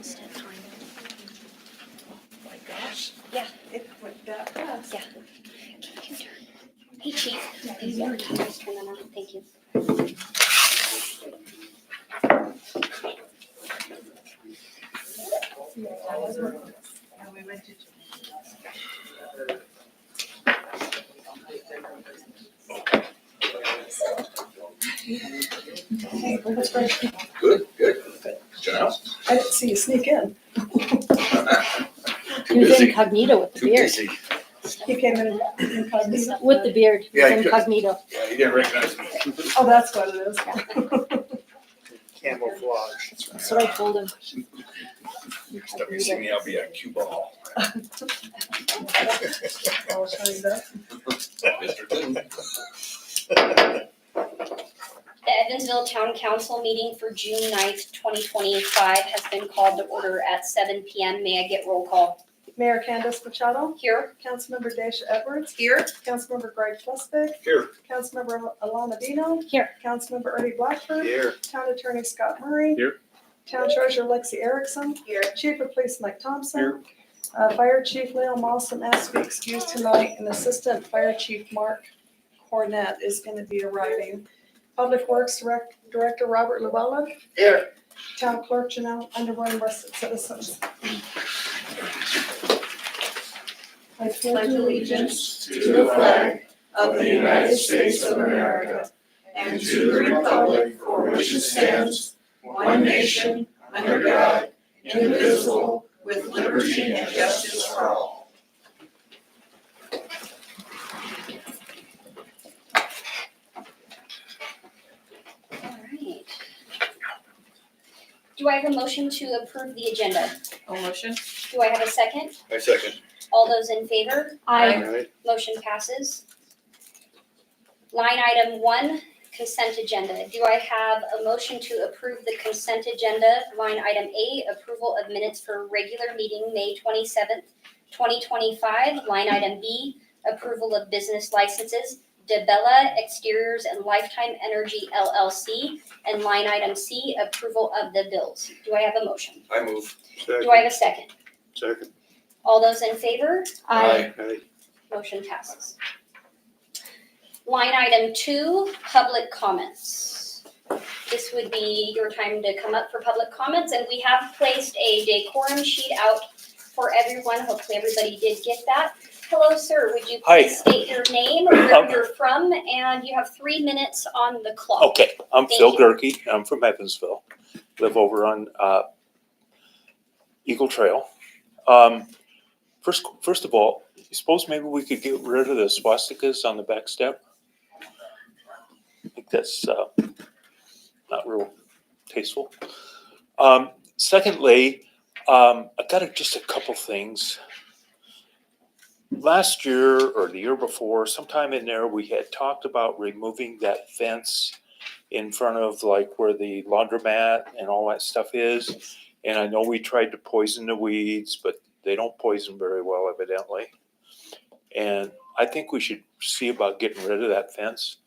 instant time. Oh my gosh, Yeah, it went that fast. yeah. Can you turn? Hey, Chief, these are tires, turn them on, thank you. And we went to. Hey, that's right. Good. Janelle? I didn't see you sneak in. He was incognito with the Too beard. busy. He came in incognito. With the beard, he Yeah, was he could. incognito. Yeah, he didn't recognize me. Oh, that's what it is. Camouflage. That's what I told him. Next time you see me, I'll be at Cuba Hall. I'll show you that. Mr. Clinton. The Evansville Town Council meeting for June 9th, 2025 has been called to order at 7 p.m. May I get roll call? Mayor Candace Machado, Here. Councilmember Daisha Edwards, Here. Councilmember Greg Flustig, Here. Councilmember Alana Dino, Here. Councilmember Ernie Blackford, Here. Town Attorney Scott Murray, Here. Town Treasurer Lexi Erickson, Here. Chief of Police Mike Thompson, Here. Fire Chief Leo Mawson asked to be excused tonight, and Assistant Fire Chief Mark Cornett is going to be arriving. Public Works Director Robert Llewellyn. Here. Town Clerk Janelle Underwood, West Citizens. I pledge allegiance to the flag of the United States of America and to the republic for which it stands, one nation, under God, indivisible, with liberty and justice for all. All right. Do I have a motion to approve the agenda? A motion? Do I have a second? I second. All those in favor? Aye. Motion passes. Line item 1, consent agenda. Do I have a motion to approve the consent agenda? Line item A, approval of minutes for regular meeting, May 27th, 2025. Line item B, approval of business licenses, DeBella Exteriors and Lifetime Energy LLC. And line item C, approval of the bills. Do I have a motion? I move. Do I have a second? Second. All those in favor? Aye. Motion passes. Line item 2, public comments. This would be your time to come up for public comments, and we have placed a decorum sheet out for everyone. Hopefully everybody did get that. Hello, sir. Would you Hi. please state your name, where you're from, and you have 3 minutes on the clock. Okay, I'm Thank Phil you. Gerke. I'm from Evansville. Live over on Eagle Trail. First of all, you suppose maybe we could get rid of the swastikas on the back step? I think that's not real tasteful. Secondly, I got just a couple things. Last year or the year before, sometime in there, we had talked about removing that fence in front of like where the laundromat and all that stuff is. And I know we tried to poison the weeds, but they don't poison very well, evidently. And I think we should see about getting rid of that fence.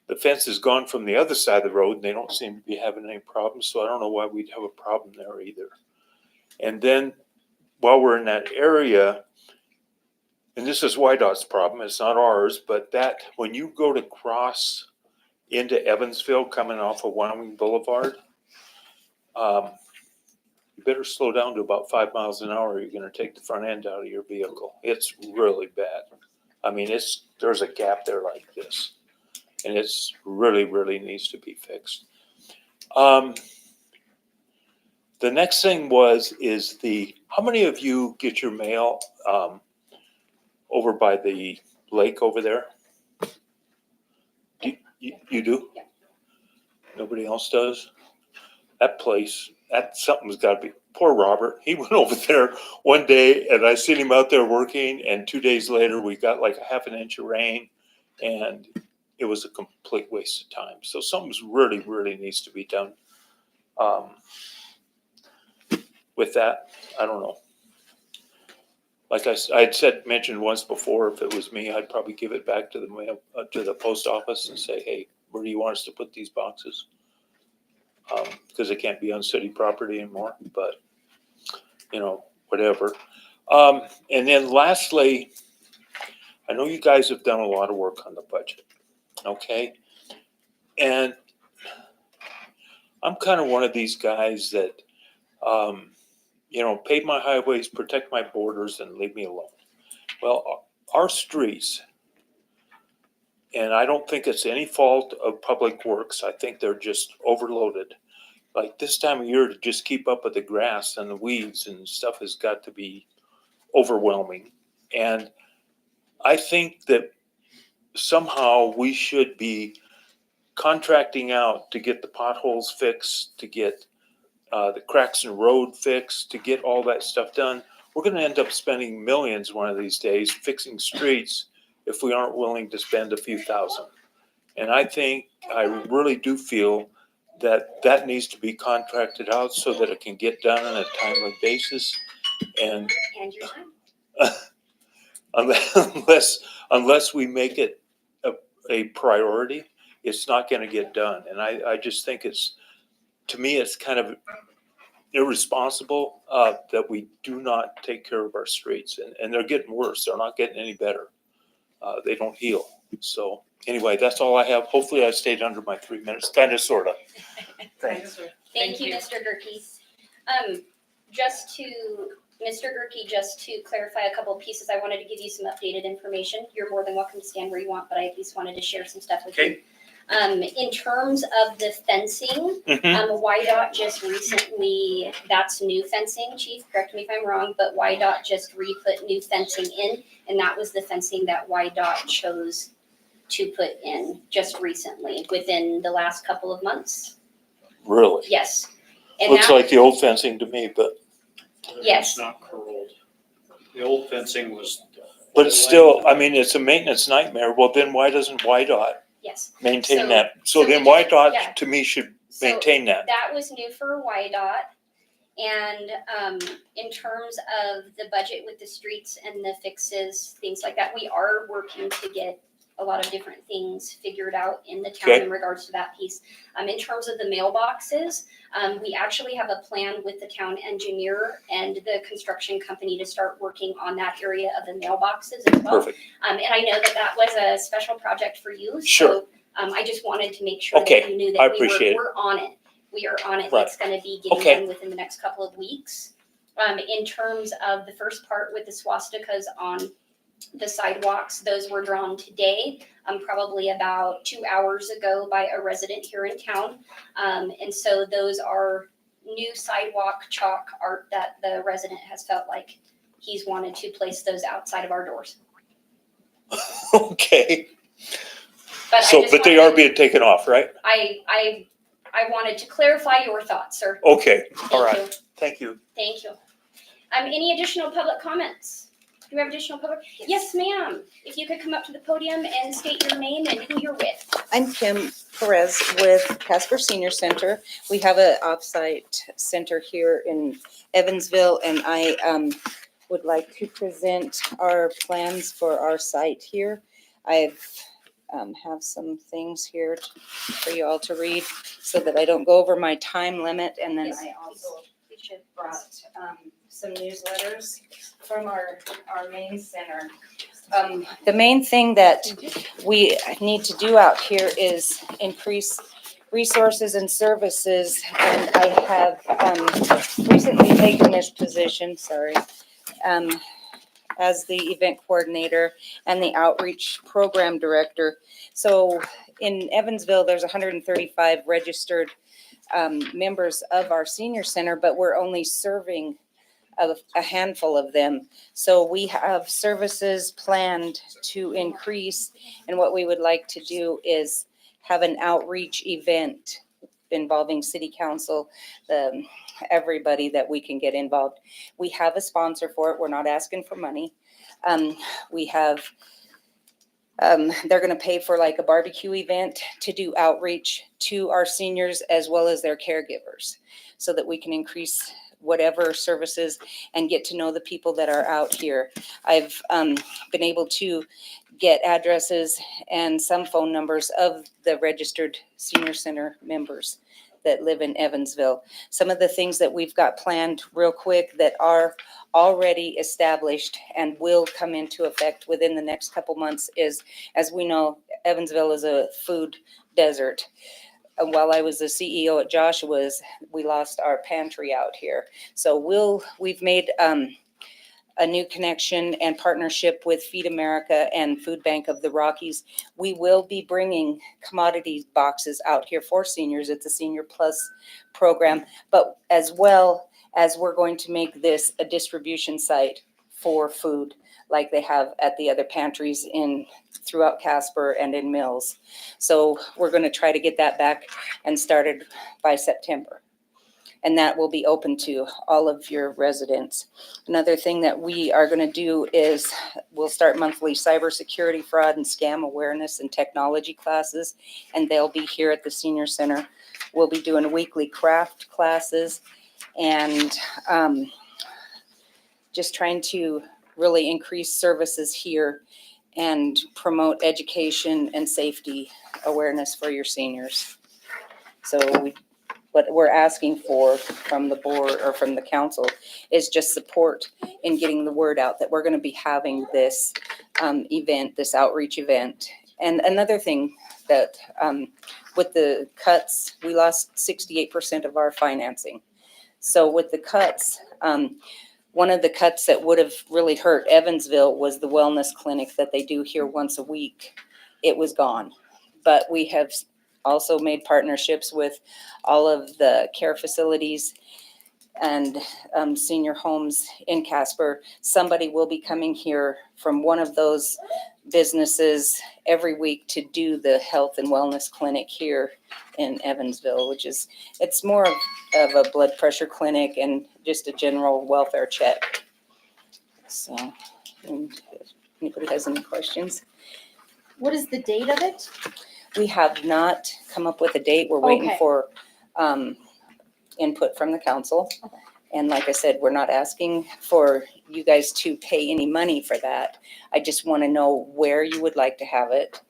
The fence is gone from the other side of the road and they don't seem to be having any problems. So I don't know why we'd have a problem there either. And then while we're in that area, and this is YDOT's problem, it's not ours, but that when you go to cross into Evansville coming off of Wyoming Boulevard, you better slow down to about 5 miles an hour. You're going to take the front end out of your vehicle. It's really bad. I mean, there's a gap there like this, and it's really, really needs to be fixed. The next thing is how many of you get your mail over by the lake over there? You do? Yeah. Nobody else does? That place, something's got to be. Poor Robert. He went over there one day and I seen him out there working, and 2 days later we got like a half an inch of rain and it was a complete waste of time. So something's really, really needs to be done with that. I don't know. Like I'd mentioned once before, if it was me, I'd probably give it back to the mail, to the post office and say, hey, where do you want us to put these boxes? Because it can't be on city property anymore. But whatever. And then lastly, I know you guys have done a lot of work on the budget, okay? And I'm kind of one of these guys that, pave my highways, protect my borders, and leave me alone. Well, our streets, and I don't think it's any fault of Public Works. I think they're just overloaded. Like this time of year, to just keep up with the grass and the weeds and stuff has got to be overwhelming. And I think that somehow we should be contracting out to get the potholes fixed, to get the cracks in the road fixed, to get all that stuff done. We're going to end up spending millions one of these days fixing streets if we aren't willing to spend a few thousand. And I really do feel that needs to be contracted out so that it can get done on a timely basis. And your time. unless we make it a priority, it's not going to get done. And I just think to me, it's kind of irresponsible that we do not take care of our streets. And they're getting worse. They're not getting any better. They don't heal. So anyway, that's all I have. Hopefully I stayed under my 3 minutes, kind of, sort of. Thanks. Thank you, Mr. Gerke. Mr. Gerke, just to clarify a couple of pieces, I wanted to give you some updated information. You're more than welcome to stand where you want, but I at least wanted to share some stuff with you. In terms of the fencing, YDOT just recently, that's new fencing, Chief, correct me if I'm wrong, but YDOT just re-put new fencing in, and that was the fencing that YDOT chose to put in just recently, within the last couple of months. Really? Yes. And Looks like the old fencing to me, but. Yes. It's not curled. The old fencing was. But it's still, I mean, it's a maintenance nightmare. Well, then why doesn't YDOT Yes. maintain So- that? So so then we just- YDOT, yeah. to me, should So maintain that. that was new for YDOT. And in terms of the budget with the streets and the fixes, things like that, we are working to get a lot of different things figured out in the town Okay. in regards to that piece. In terms of the mailboxes, we actually have a plan with the town engineer and the construction company to start working on that area of the mailboxes as well. Perfect. And I know that was a special project for you. Sure. So I just wanted to make sure Okay, that you knew I that appreciate it. we're on it. We are on it. Right. It's going to be getting Okay. done within the next couple of weeks. In terms of the first part with the swastikas on the sidewalks, those were drawn today, probably about 2 hours ago by a resident here in town. And so those are new sidewalk chalk art that the resident has felt like he's wanted to place those outside of our doors. Okay. But But they are being taken off, right? I wanted to clarify your thoughts, sir. Okay, all Thank right. you. Thank you. Thank you. Any additional public comments? Do we have additional public? Yes, ma'am. If you could come up to the podium and state your name and who you're with. I'm Kim Perez with Casper Senior Center. We have an offsite center here in Evansville, and I would like to present our plans for our site here. I've have some things here for you all to read so that I don't go over my time limit. And then Yes, I also We should. brought some newsletters from our main center. The main thing that we need to do out here is increase resources and services. And I have recently taken this position, as the event coordinator and the outreach program director. So in Evansville, there's 135 registered members of our senior center, but we're only serving a handful of them. So we have services planned to increase, and what we would like to do is have an outreach event involving city council, everybody that we can get involved. We have a sponsor for it. We're not asking for money. We have, they're going to pay for like a barbecue event to do outreach to our seniors as well as their caregivers so that we can increase whatever services and get to know the people that are out here. I've been able to get addresses and some phone numbers of the registered senior center members that live in Evansville. Some of the things that we've got planned real quick that are already established and will come into effect within the next couple months is, as we know, Evansville is a food desert. While I was the CEO at Joshua's, we lost our pantry out here. So we've made a new connection and partnership with Feed America and Food Bank of the Rockies. We will be bringing commodity boxes out here for seniors. It's a Senior Plus program, but as well as we're going to make this a distribution site for food like they have at the other pantries throughout Casper and in Mills. So we're going to try to get that back and started by September. And that will be open to all of your residents. Another thing that we are going to do is we'll start monthly cybersecurity, fraud, and scam awareness and technology classes, and they'll be here at the Senior Center. We'll be doing weekly craft classes and just trying to really increase services here and promote education and safety awareness for your seniors. So what we're asking for from the board or from the council is just support in getting the word out that we're going to be having this event, this outreach event. And another thing that with the cuts, we lost 68% of our financing. So with the cuts, one of the cuts that would have really hurt Evansville was the wellness clinic that they do here once a week. It was gone. But we have also made partnerships with all of the care facilities and senior homes in Casper. Somebody will be coming here from one of those businesses every week to do the health and wellness clinic here in Evansville, it's more of a blood pressure clinic and just a general welfare check. So, if anybody has any questions? What is the date of it? We have not come up with a date. We're waiting Okay. for input from the council. Okay. And like I said, we're not asking for you guys to pay any money for that. I just want to know where you would like to have it.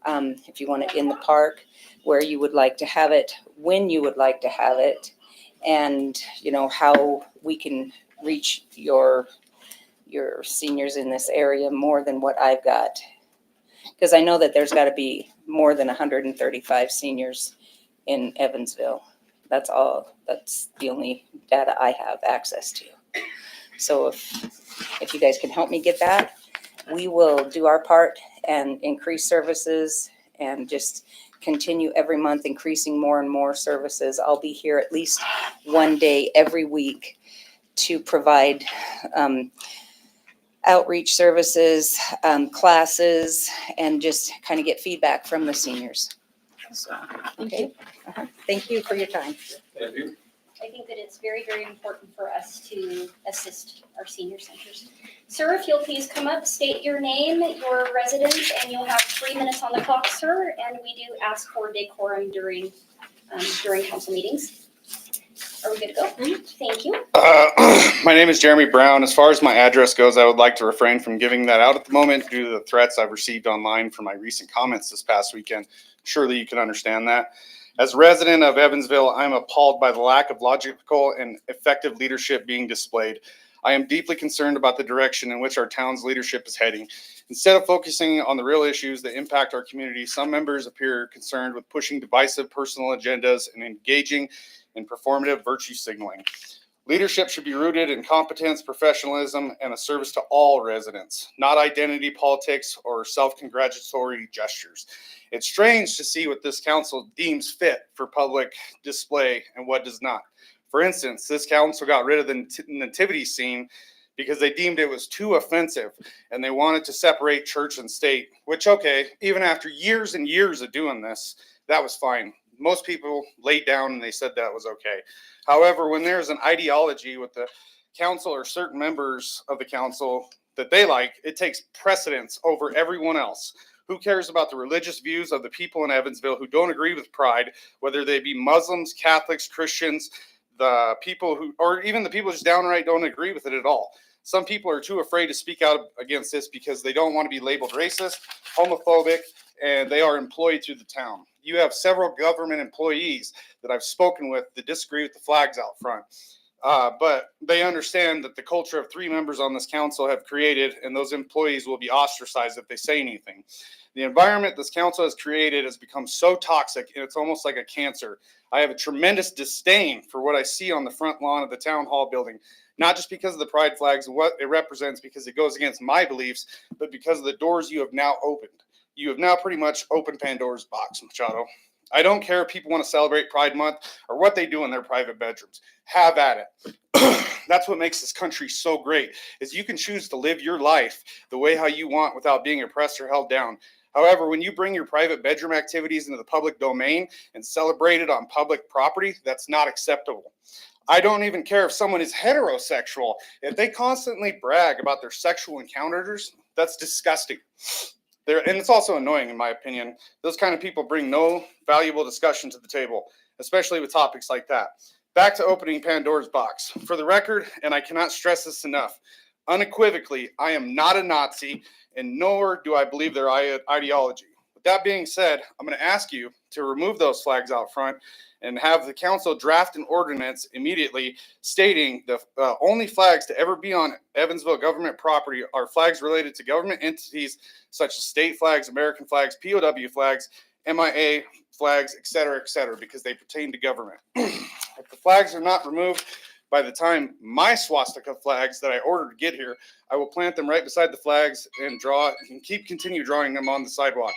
If you want it in the park, where you would like to have it, when you would like to have it, and how we can reach your seniors in this area more than what I've got. Because I know that there's got to be more than 135 seniors in Evansville. That's all. That's the only data I have access to. So if you guys can help me get that, we will do our part and increase services and just continue every month increasing more and more services. I'll be here at least one day every week to provide outreach services, classes, and just kind of get feedback from the seniors. So, okay. Thank you for your time. Thank you. I think that it's very, very important for us to assist our senior centers. Sir, if you'll please come up, state your name, your residence, and you'll have 3 minutes on the clock, sir. And we do ask for decorum during council meetings. Are we good to go? Thank you. My name is Jeremy Brown. As far as my address goes, I would like to refrain from giving that out at the moment due to the threats I've received online for my recent comments this past weekend. Surely you can understand that. As a resident of Evansville, I'm appalled by the lack of logical and effective leadership being displayed. I am deeply concerned about the direction in which our town's leadership is heading. Instead of focusing on the real issues that impact our community, some members appear concerned with pushing divisive personal agendas and engaging in performative virtue signaling. Leadership should be rooted in competence, professionalism, and a service to all residents, not identity politics or self-congratulatory gestures. It's strange to see what this council deems fit for public display and what does not. For instance, this council got rid of the nativity scene because they deemed it was too offensive and they wanted to separate church and state, which, okay, even after years and years of doing this, that was fine. Most people laid down and they said that was okay. However, when there's an ideology with the council or certain members of the council that they like, it takes precedence over everyone else. Who cares about the religious views of the people in Evansville who don't agree with Pride, whether they be Muslims, Catholics, Christians, the people who, or even the people just downright don't agree with it at all. Some people are too afraid to speak out against this because they don't want to be labeled racist, homophobic, and they are employed through the town. You have several government employees that I've spoken with that disagree with the flags out front. But they understand that the culture of 3 members on this council have created, and those employees will be ostracized if they say anything. The environment this council has created has become so toxic, and it's almost like a cancer. I have a tremendous disdain for what I see on the front lawn of the town hall building, not just because of the pride flags and what it represents, because it goes against my beliefs, but because of the doors you have now opened. You have now pretty much opened Pandora's box, Machado. I don't care if people want to celebrate Pride Month or what they do in their private bedrooms. Have at it. That's what makes this country so great, is you can choose to live your life the way how you want without being oppressed or held down. However, when you bring your private bedroom activities into the public domain and celebrate it on public property, that's not acceptable. I don't even care if someone is heterosexual. If they constantly brag about their sexual encounters, that's disgusting. And it's also annoying, in my opinion. Those kind of people bring no valuable discussion to the table, especially with topics like that. Back to opening Pandora's box. For the record, and I cannot stress this enough, unequivocally, I am not a Nazi, and nor do I believe their ideology. With that being said, I'm going to ask you to remove those flags out front and have the council draft an ordinance immediately stating the only flags to ever be on Evansville government property are flags related to government entities such as state flags, American flags, POW flags, MIA flags, et cetera, because they pertain to government. If the flags are not removed by the time my swastika flags that I ordered to get here, I will plant them right beside the flags and continue drawing them on the sidewalk.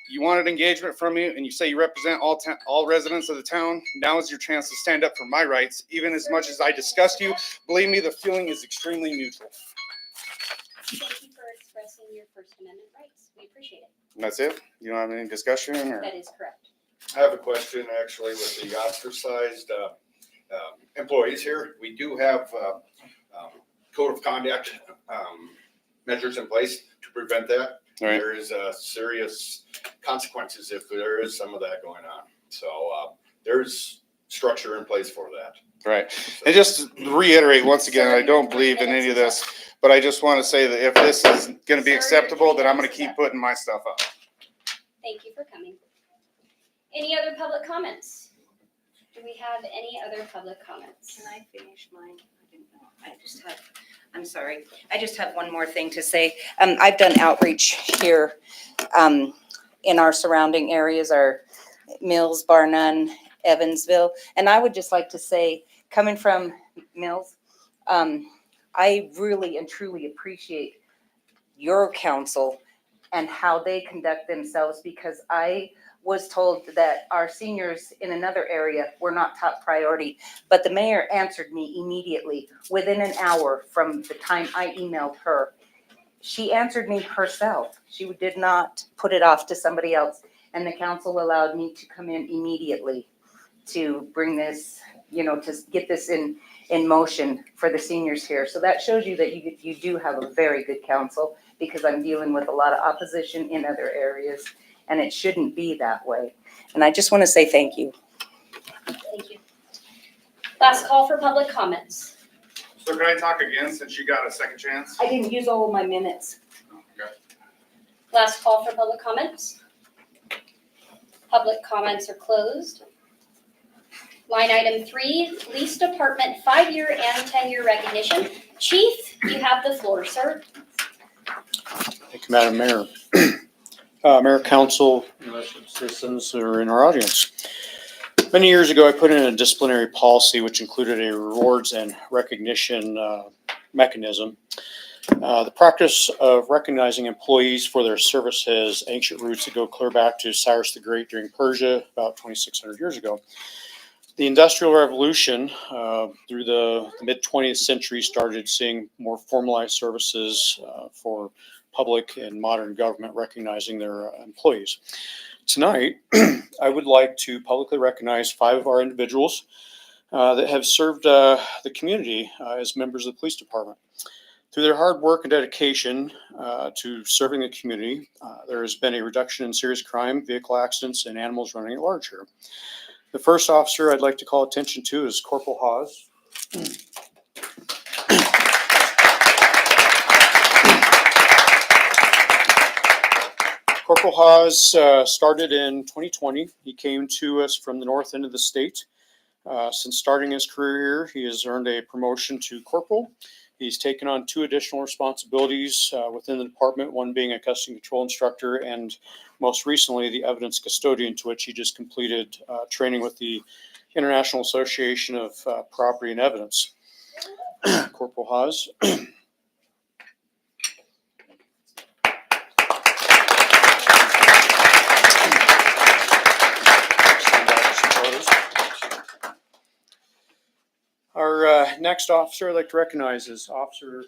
You wanted engagement from me, and you say you represent all residents of the town. Now is your chance to stand up for my rights. Even as much as I disgust you, believe me, the feeling is extremely neutral. Thank you for expressing your First Amendment rights. We appreciate it. And that's it? You don't have any discussion? Or? That is correct. I have a question actually with the ostracized employees here. We do have code of conduct measures in place to prevent that. All right. There is serious consequences if there is some of that going on. So there's structure in place for that. Right. And just to reiterate once again, I don't believe in any of this, but I just want to say that if this is going to be acceptable, then I'm going to keep putting my stuff up. Thank you for coming. Any other public comments? Do we have any other public comments? Can I finish mine? I'm sorry. I just have one more thing to say. I've done outreach here in our surrounding areas, our Mills, Bar None, Evansville. And I would just like to say, coming from Mills, I really and truly appreciate your council and how they conduct themselves, because I was told that our seniors in another area were not top priority, but the mayor answered me immediately within an hour from the time I emailed her. She answered me herself. She did not put it off to somebody else. And the council allowed me to come in immediately to bring this, to get this in motion for the seniors here. So that shows you that you do have a very good council, because I'm dealing with a lot of opposition in other areas, and it shouldn't be that way. And I just want to say thank you. Thank you. Last call for public comments. So can I talk again since you got a second chance? I didn't use all of my minutes. Okay. Last call for public comments. Public comments are closed. Line item 3, Police Department 5-year and 10-year recognition. Chief, you have the floor, sir. Thank you, Madam Mayor. Mayor, Council, citizens who are in our audience. Many years ago, I put in a disciplinary policy which included a rewards and recognition mechanism. The practice of recognizing employees for their service has ancient roots that go clear back to Cyrus the Great during Persia about 2,600 years ago. The Industrial Revolution through the mid-20th century started seeing more formalized services for public and modern government recognizing their employees. Tonight, I would like to publicly recognize 5 of our individuals that have served the community as members of the police department. Through their hard work and dedication to serving the community, there has been a reduction in serious crime, vehicle accidents, and animals running at large here. The first officer I'd like to call attention to is Corporal Hawes. Corporal Hawes started in 2020. He came to us from the north end of the state. Since starting his career here, he has earned a promotion to corporal. He's taken on 2 additional responsibilities within the department, one being a custody control instructor and most recently the evidence custodian, to which he just completed training with the International Association of Property and Evidence. Corporal Hawes. Our next officer I'd like to recognize is Officer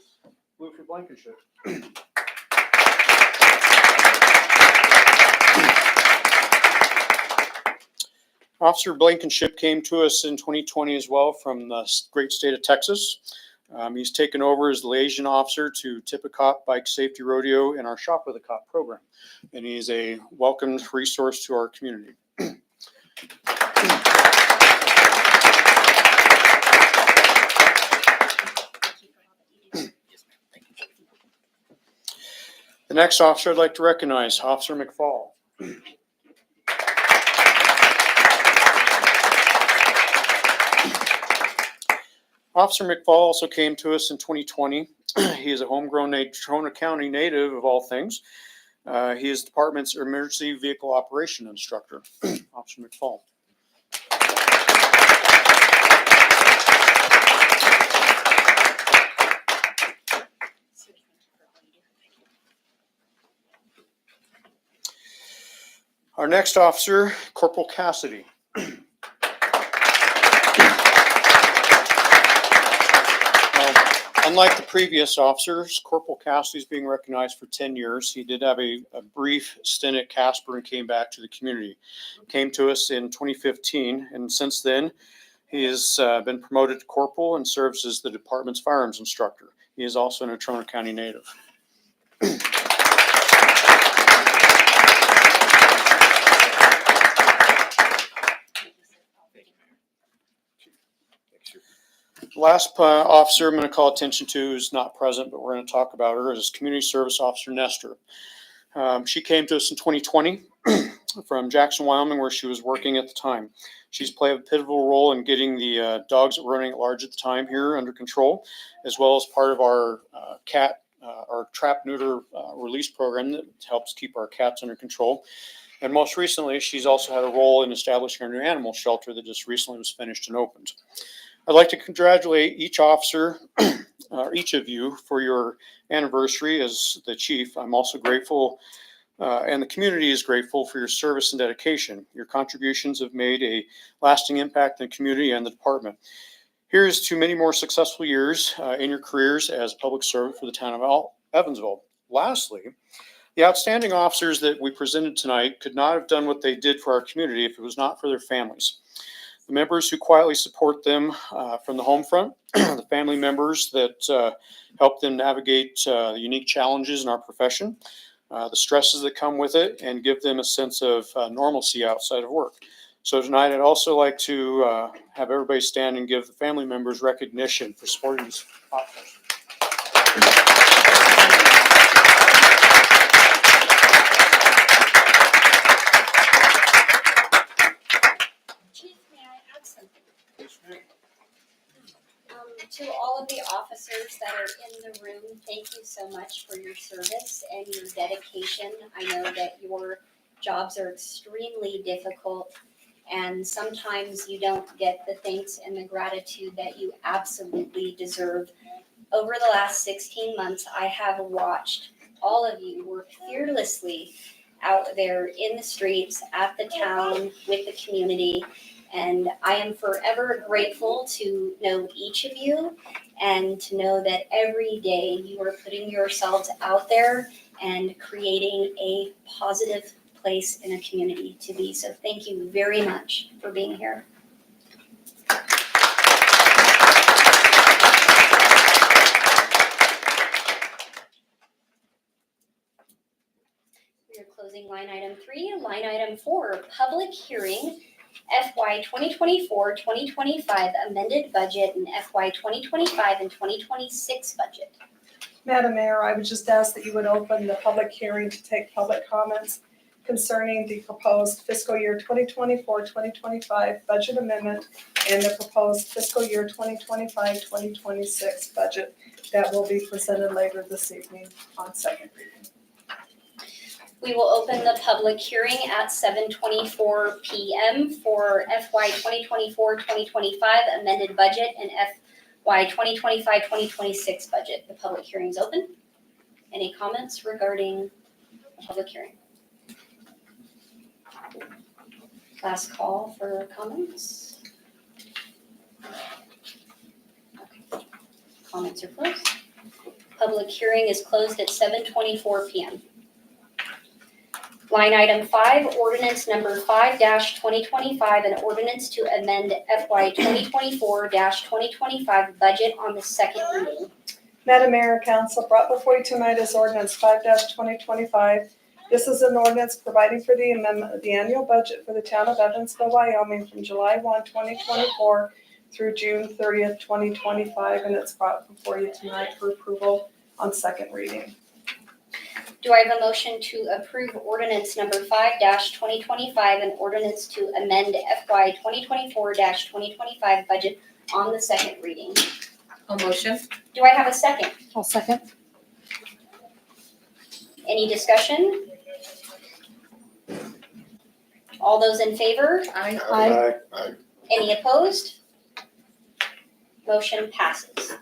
Luke Blankenship. Officer Blankenship came to us in 2020 as well from the great state of Texas. He's taken over as the liaison officer to Tip a Cop Bike Safety Rodeo in our Shop with a Cop program. And he's a welcomed resource to our community. The next officer I'd like to recognize, Officer McFall. Officer McFall also came to us in 2020. He is a homegrown Trona County native of all things. He is the department's emergency vehicle operation instructor. Officer McFall. Our next officer, Corporal Cassidy. Unlike the previous officers, Corporal Cassidy is being recognized for 10 years. He did have a brief stint at Casper and came back to the community. Came to us in 2015, and since then, he has been promoted to corporal and serves as the department's firearms instructor. He is also an Trona County native. The last officer I'm going to call attention to is not present, but we're going to talk about her, is Community Service Officer Nestor. She came to us in 2020 from Jackson, Wyoming, where she was working at the time. She's played a pivotal role in getting the dogs that were running at large at the time here under control, as well as part of our our trap neuter release program that helps keep our cats under control. And most recently, she's also had a role in establishing our new animal shelter that just recently was finished and opened. I'd like to congratulate each officer, or each of you, for your anniversary as the chief. I'm also grateful, and the community is grateful for your service and dedication. Your contributions have made a lasting impact in the community and the department. Here's to many more successful years in your careers as public servant for the town of Evansville. Lastly, the outstanding officers that we presented tonight could not have done what they did for our community if it was not for their families. The members who quietly support them from the home front, the family members that help them navigate the unique challenges in our profession, the stresses that come with it, and give them a sense of normalcy outside of work. So tonight I'd also like to have everybody stand and give the family members recognition for supporting this officer. To all of the officers that are in the room, thank you so much for your service and your dedication. I know that your jobs are extremely difficult, and sometimes you don't get the thanks and the gratitude that you absolutely deserve. Over the last 16 months, I have watched all of you work fearlessly out there in the streets, at the town, with the community. And I am forever grateful to know each of you and to know that every day you are putting yourselves out there and creating a positive place in a community to be. So thank you very much for being here. We are closing line item 3. Line item 4, public hearing. FY 2024-2025 amended budget and FY 2025 and 2026 budget. Madam Mayor, I would just ask that you would open the public hearing to take public comments concerning the proposed fiscal year 2024-2025 budget amendment and the proposed fiscal year 2025-2026 budget that will be presented later this evening on second reading. We will open the public hearing at 7:24 PM for FY 2024-2025 amended budget and FY 2025-2026 budget. The public hearing is open. Any comments regarding the public hearing? Last call for comments. Okay. Comments are closed. Public hearing is closed at 7:24 PM. Line item 5, ordinance number 5-2025, an ordinance to amend FY 2024-2025 budget on the second reading. Madam Mayor and Council, brought before you tonight is ordinance 5-2025. This is an ordinance providing for the amendment of the annual budget for the town of Evansville, Wyoming from July 1, 2024 through June 30th, 2025, and it's brought before you tonight for approval on second reading. Do I have a motion to approve ordinance number 5-2025, an ordinance to amend FY 2024-2025 budget on the second reading? A motion? Do I have a second? I'll second. Any discussion? All those in favor? Aye. Any opposed? Motion passes.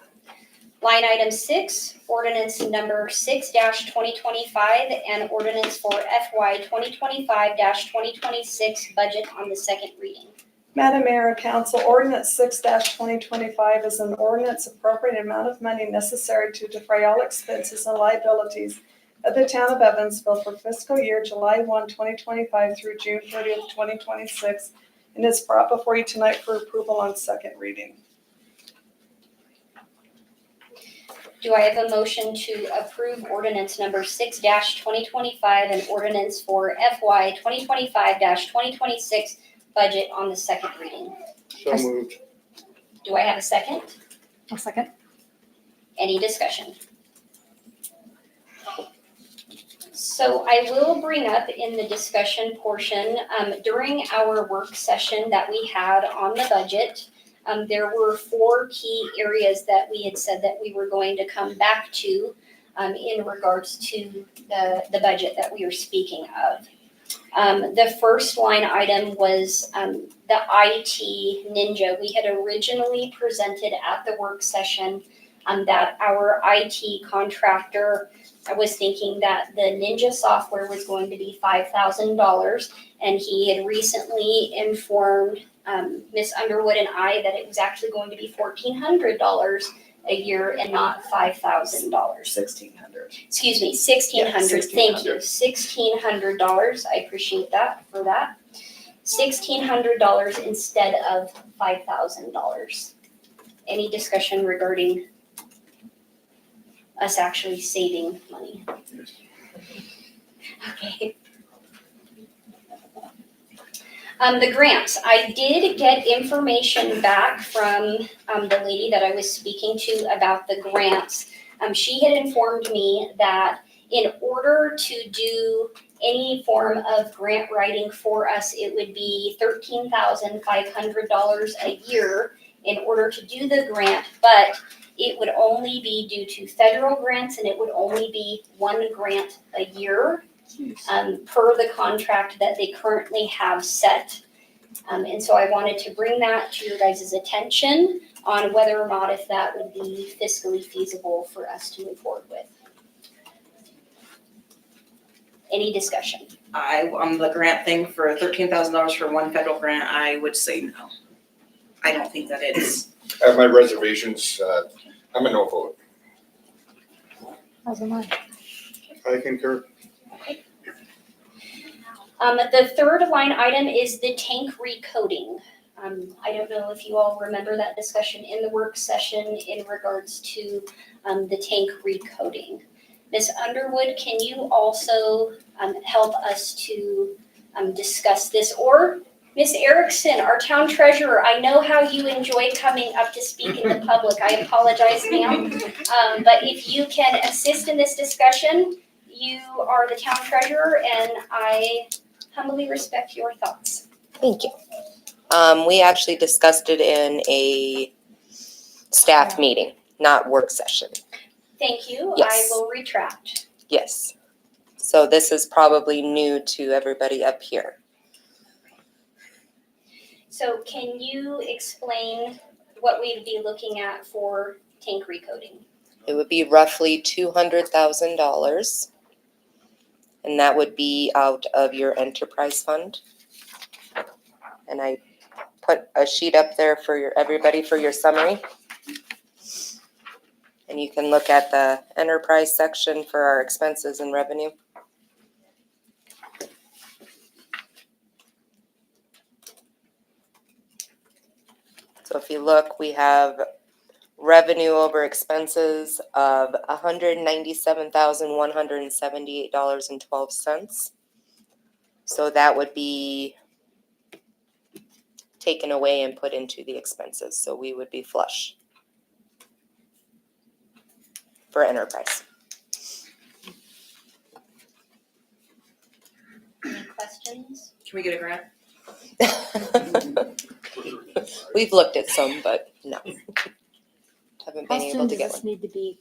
Line item 6, ordinance number 6-2025, and ordinance for FY 2025-2026 budget on the second reading. Madam Mayor and Council, ordinance 6-2025 is an ordinance appropriating amount of money necessary to defray all expenses and liabilities of the town of Evansville for fiscal year July 1, 2025 through June 30th, 2026, and is brought before you tonight for approval on second reading. Do I have a motion to approve ordinance number 6-2025, an ordinance for FY 2025-2026 budget on the second reading? So moved. Do I have a second? I'll second. Any discussion? So I will bring up in the discussion portion, during our work session that we had on the budget, there were 4 key areas that we had said that we were going to come back to in regards to the budget that we were speaking of. The first line item was the IT Ninja. We had originally presented at the work session that our IT contractor was thinking that the Ninja software was going to be $5,000, and he had recently informed Ms. Underwood and I that it was actually going to be $1,400 a year and not $5,000. $1,600. Excuse me, $1,600. Thank you, $1,600. I appreciate that for that. $1,600 instead of $5,000. Any discussion regarding us actually saving money? Okay. The grants, I did get information back from the lady that I was speaking to about the grants. She had informed me that in order to do any form of grant writing for us, it would be $13,500 a year in order to do the grant, but it would only be due to federal grants, and it would only be 1 grant a year per the contract that they currently have set. And so I wanted to bring that to your guys' attention on whether or not if that would be fiscally feasible for us to move forward with. Any discussion? On the grant thing for $13,000 for 1 federal grant, I would say no. I don't think that it's. I have my reservations. I'm a no vote. How's it mine? I concur. The third line item is the tank recoding. I don't know if you all remember that discussion in the work session in regards to the tank recoding. Ms. Underwood, can you also help us to discuss this? Or Ms. Erickson, our town treasurer, I know how you enjoy coming up to speak in the public. I apologize, ma'am. But if you can assist in this discussion, you are the town treasurer, and I humbly respect your thoughts. Thank you. We actually discussed it in a staff meeting, not work session. Thank you. I Yes. will retract. Yes. So this is probably new to everybody up here. So can you explain what we'd be looking at for tank recoding? It would be roughly $200,000. And that would be out of your enterprise fund. And I put a sheet up there for everybody for your summary. And you can look at the enterprise section for our expenses and revenue. So if you look, we have revenue over expenses of $197,178.12. So that would be taken away and put into the expenses. So we would be flush for enterprise. Any questions? Can we get a grant? We've looked at some, but no. Haven't How been able soon to does get this one. need to be?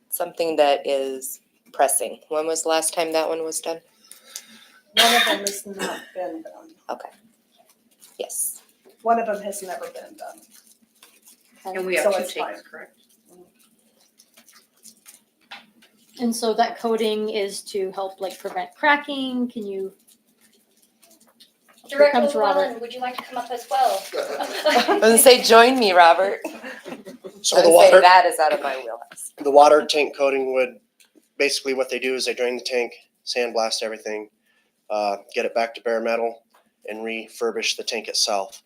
Something that is pressing. When was the last time that one was done? One of them has not been done. Yes. One of them has never been done. And we have So 2 it's tanks, fine. correct? And so that coating is to help like prevent cracking? Can you, Director comes Robert. Llewellyn, would you like to come up as well? I was gonna say, join me, Robert. So I the would say water, that is out of my wheelhouse. the water tank coating would, basically what they do is they drain the tank, sandblast everything, get it back to bare metal and refurbish the tank itself.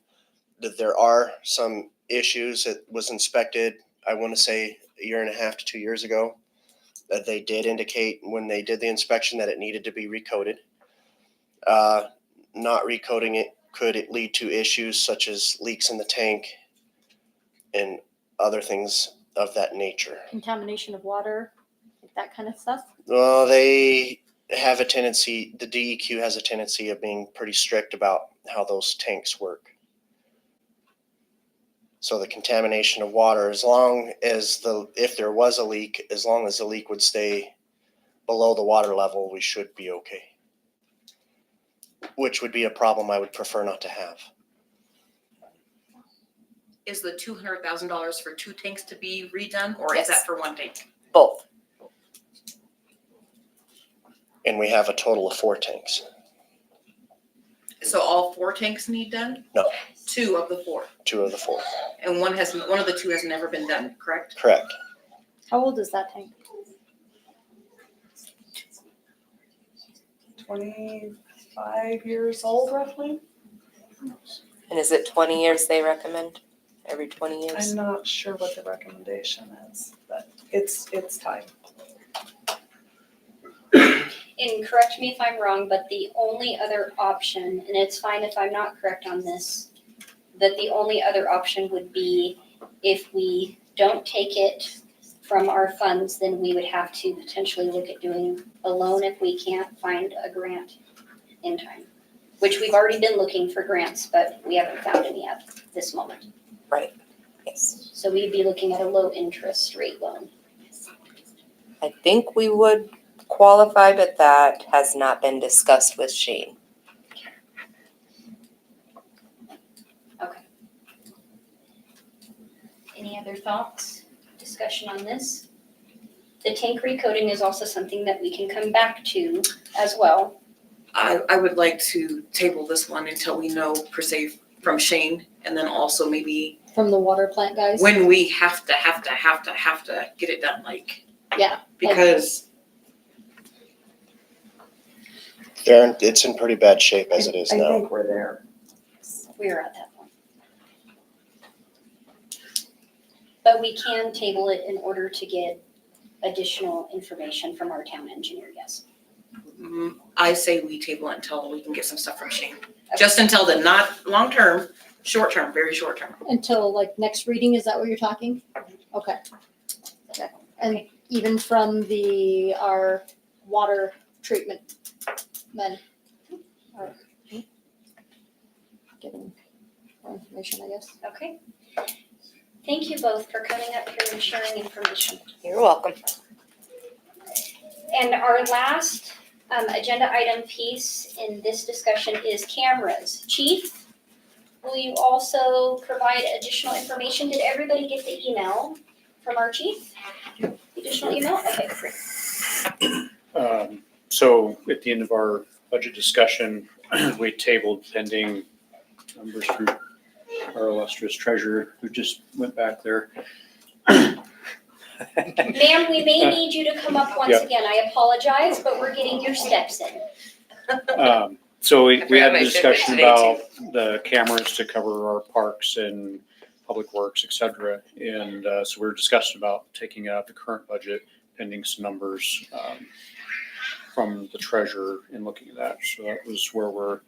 There are some issues. It was inspected, I want to say 1.5 to 2 years ago, that they did indicate when they did the inspection that it needed to be recoated. Not recoating it could lead to issues such as leaks in the tank and other things of that nature. contamination of water, like that kind of stuff? Well, they have a tendency, the DEQ has a tendency of being pretty strict about how those tanks work. So the contamination of water, as long as if there was a leak, as long as the leak would stay below the water level, we should be okay. Which would be a problem I would prefer not to have. Is the $200,000 for 2 tanks to be redone, or is Yes. that for 1 tank? Both. And we have a total of 4 tanks. So all 4 tanks need done? No. 2 of the 4. 2 of the 4. And one of the 2 has never been done, correct? Correct. How old is that tank? 25 years old roughly. And is it 20 years they recommend? Every 20 years? I'm not sure what the recommendation is, but it's time. And correct me if I'm wrong, but the only other option, and it's fine if I'm not correct on this, that the only other option would be if we don't take it from our funds, then we would have to potentially look at doing a loan if we can't find a grant in time. Which we've already been looking for grants, but we haven't found any at this moment. Right, yes. So we'd be looking at a low interest rate loan. I think we would qualify, but that has not been discussed with Shane. Okay. Any other thoughts, discussion on this? The tank recoding is also something that we can come back to as well. I would like to table this one until we know per se from Shane, and then also maybe From the water plant guys? when we have to get it done, like, Yeah. because It's in pretty bad shape as it is I now. think we're there. We're at that point. But we can table it in order to get additional information from our town engineer, yes. I say we table it until we can get some stuff from Shane. Just until then, not long-term, short-term, very short-term. Until like next reading, is that what you're talking? Okay. Okay. And even from our water treatment men are getting more information, I guess. Okay. Thank you both for coming up here and sharing information. You're welcome. And our last agenda item piece in this discussion is cameras. Chief, will you also provide additional information? Did everybody get the email from our chief? Additional email? Okay, great. So at the end of our budget discussion, we tabled pending numbers through our illustrious treasurer who just went back there. Ma'am, we may need you to come up once Yep. again. I apologize, but we're getting your steps in. So we forgot had my a discussion Fitbit today, about the cameras to cover our parks and public works, et cetera. And so we were discussing about taking out the current budget, pending some numbers from the treasurer and looking at that. So that was where we're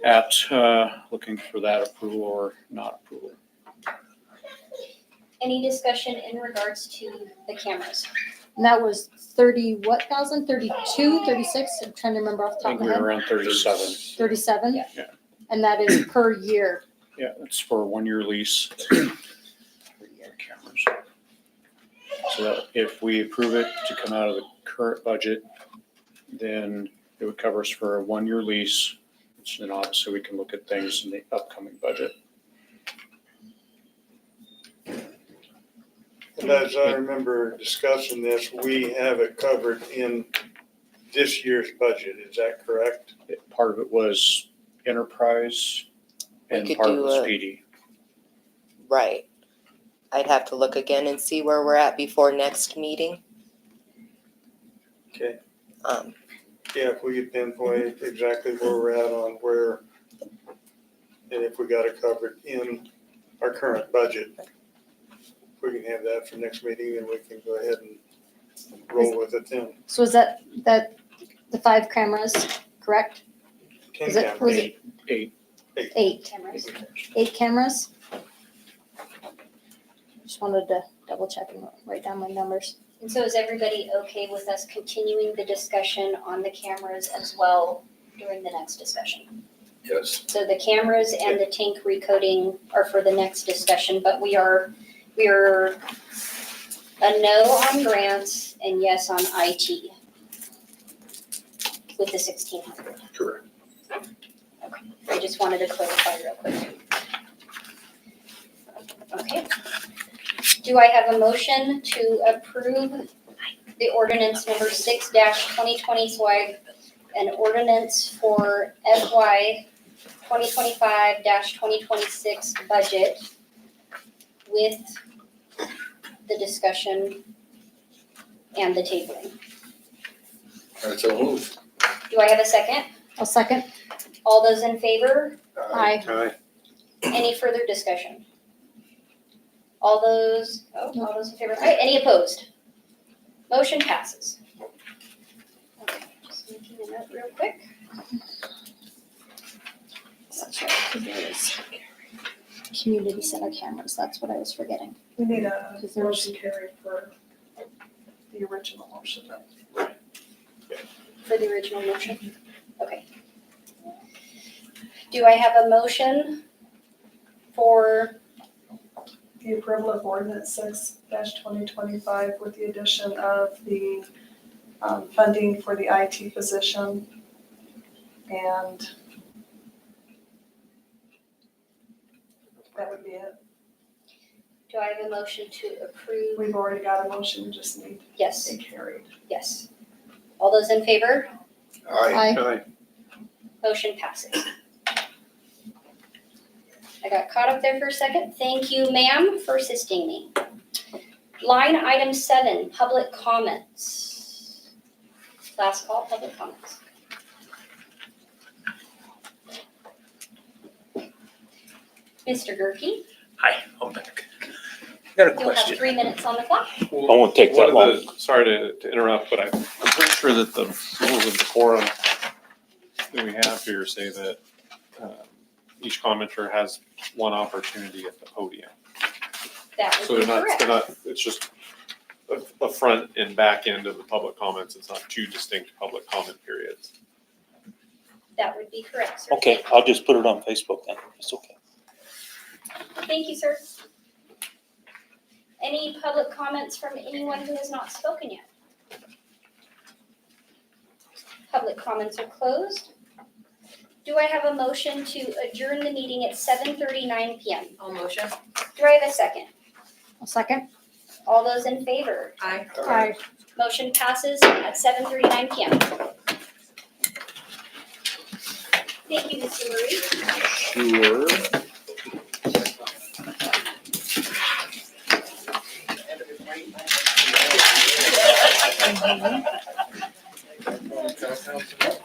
at, looking for that approval or not approval. Any discussion in regards to the cameras? And that was 30, what thousand? 32, 36? I'm trying to remember off the I top think of we my were head. around 37. 37? Yeah. Yeah. And that is per year. Yeah, it's for a 1-year lease. For cameras. So that if we approve it to come out of the current budget, then it would cover us for a 1-year lease. Which then obviously we can look at things in the upcoming budget. And as I remember discussing this, we have it covered in this year's budget, is that correct? Part of it was enterprise and could part of it do was a- PD. Right. I'd have to look again and see where we're at before next meeting. Okay. Yeah, if we could pinpoint exactly where we're at on where, and if we got it covered in our current budget. If we can have that for next meeting, then we can go ahead and roll with it then. So is that the 5 cameras, correct? Ten Is it- cameras. was it- 8. 8. Cameras. 8 cameras? Just wanted to double check and write down my numbers. And so is everybody okay with us continuing the discussion on the cameras as well during the next discussion? Yes. So the cameras and the tank recoding are for the next discussion, but we're a no on grants and yes on IT with the 1,600. Correct. I just wanted to clarify real quick. Okay. Do I have a motion to approve the ordinance number 6-2025, an ordinance for FY 2025-2026 budget with the discussion and the tabling? All right, so move. Do I have a second? I'll second. All those in favor? Aye. Any further discussion? All those in favor? Aye. Any opposed? Motion passes. Okay, just making a note real quick. That's right, 'cause there was community center cameras, that's what I was forgetting. We need a Because there's- motion carried for the original motion. For the original motion? Okay. Do I have a motion for, The approval of ordinance 6-2025 with the addition of the funding for the IT position and that would be it. do I have a motion to approve? We've already got a motion, we just need Yes, it carried. yes. All those in favor? Aye. Motion passes. I got caught up there for a second. Thank you, ma'am, for assisting me. Line item 7, public comments. Last call, public comments. Mr. Gerke, Hi, I'm back. I got a you'll have question. 3 minutes on the clock. I won't take that One long. of the, sorry to interrupt, but I'm pretty sure that the rules of decorum that we have here say that each commenter has one opportunity at the podium. That So would be they're correct. not, it's just a front and back end of the public comments. It's not two distinct public comment periods. That would be correct, sir. Okay, I'll just put it on Facebook then. It's okay. Thank you, sir. Any public comments from anyone who has not spoken yet? Public comments are closed. Do I have a motion to adjourn the meeting at 7:39 PM? All motion? Do I have a second? A second? All those in favor? Aye. Aye. Motion passes at 7:39 PM. Thank you, Mr. Marie. Sure.